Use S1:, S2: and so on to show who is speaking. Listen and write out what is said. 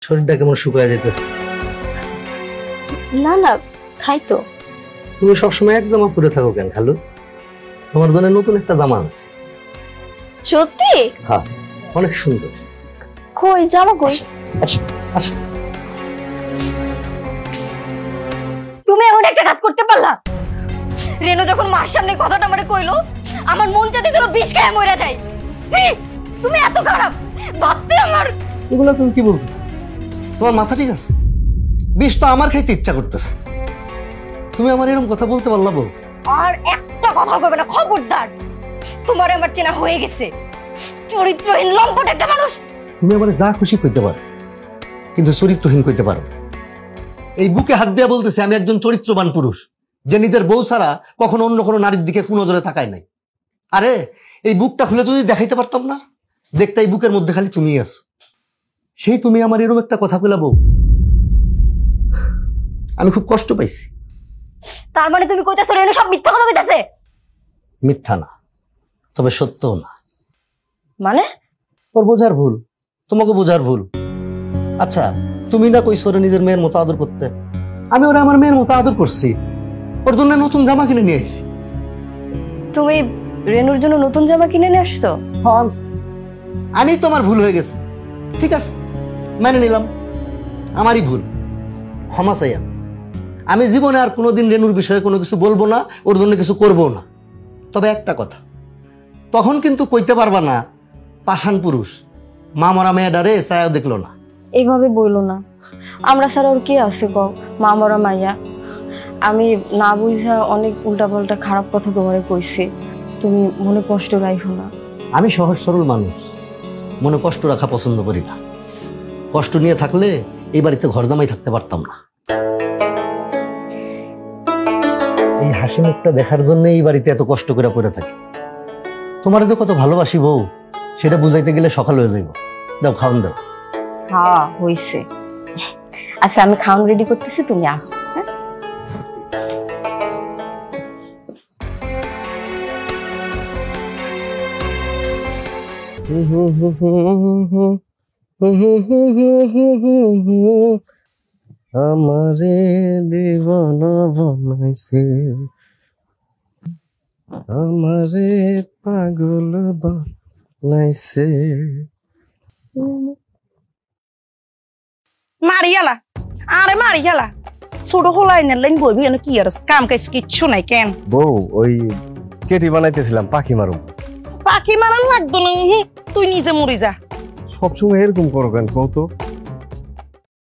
S1: শরীরটা কেমন শুকায় যেতেছে।
S2: না না, খাই তো।
S1: তুমি সবসময় এক জামা পরে থাকো কেন খালু? তোমার জন্য নতুন একটা জামা আছে।
S2: সত্যি?
S1: হ্যাঁ, অনেক সুন্দর।
S2: কই জামা কই?
S1: আচ্ছা আচ্ছা,
S2: তুমি এমন একটা কাজ করতে পারলা? রেনু যখন মার সামনে কথাটা আমারে কইলো, আমার মন চাইতে ছিল বিষ খেয়ে মরে যায়। ছি, তুমি এত খারাপ ভাবতে আমার।
S1: এগুলো তুমি কি বলছো? তোমার মাথা ঠিক আছে? বিষ তো আমার খাইতে ইচ্ছা করতেছে, তুমি আমার এরকম কথা বলতে পারলা বউ?
S2: আর একটা কথা কইবে না, খবরদার। তোমার আমার চেনা হয়ে গেছে, চরিত্রহীন লম্পট একটা মানুষ।
S1: তুমি আমার যা খুশি কইতে পারো, কিন্তু চরিত্রহীন কইতে পারো। এই বুকে হাত দিয়া বলতেছে আমি একজন চরিত্রবান পুরুষ, যে নিজের বউ ছাড়া কখনো অন্য কোনো নারীর দিকে কোন নজরে তাকায় নাই। আরে এই বুকটা খুলে যদি দেখাইতে পারতাম না, দেখতে এই বুকের মধ্যে খালি তুমিই আছো। সেই তুমি আমার এরকম একটা কথা কইলা বউ, আমি খুব কষ্ট পাইছি।
S2: তার মানে তুমি কইতাছো রেনু সব মিথ্যা কথা কইতাছে?
S1: মিথ্যা না, তবে সত্যও না।
S2: মানে?
S1: তোর বোঝার ভুল, তোমাকে বোঝার ভুল। আচ্ছা, তুমি না কইছো ওরে নিজের মেয়ের মতো আদর করতে, আমি ওরা আমার মেয়ের মতো আদর করছি। ওর জন্য নতুন জামা কিনে নিয়ে আইছি।
S2: তুমি রেনুর জন্য নতুন জামা কিনে নিয়ে আসছো?
S1: আনি তোমার ভুল হয়ে গেছে, ঠিক আছে, মেনে নিলাম, আমারই ভুল, ক্ষমা চাই। আমি জীবনে আর কোনোদিন রেনুর বিষয়ে কোনো কিছু বলবো না, ওর জন্য কিছু করবো না। তবে একটা কথা, তখন কিন্তু কইতে পারবা না পাষাণ পুরুষ মা মরা মেয়েডারে ছায়াও দেখলো না।
S2: এইভাবে বইলো না, আমরা ছাড়া ওর কি আছে গো? মা মরা মাইয়া। আমি না বুঝা অনেক উল্টাপাল্টা খারাপ কথা তোমারে কইছি, তুমি মনে কষ্ট রাখো না।
S1: আমি সহজ সরল মানুষ, মনে কষ্ট রাখা পছন্দ করি না। কষ্ট নিয়ে থাকলে এই বাড়িতে ঘর জামাই থাকতে পারতাম না। এই হাসি মুখটা দেখার জন্য এই বাড়িতে এত কষ্ট করে পড়ে থাকি। তোমার যে কত ভালোবাসি বউ, সেটা বুঝাইতে গেলে সকাল হয়ে যাইব। দাও, খাওন দাও।
S2: হ্যাঁ হইছে। আচ্ছা আমি খাওয়ান রেডি করতেছি, তুমি আহ।
S1: আমারে দিবানা বানাইছে, আমারে পাগল বানাইছে।
S3: মারি গেলা, আরে মারি গেলা। ছোট হলাই নেলেন বইবি কি আর কাম কাজ কিচ্ছু নাই কেন?
S1: বউ, ওই কেটি বানাইতেছিলাম, পাখি মারো।
S3: পাখি মারার লাগতো না, তুই নিজে মরি যা।
S1: সবসময় এরকম করো কেন কত?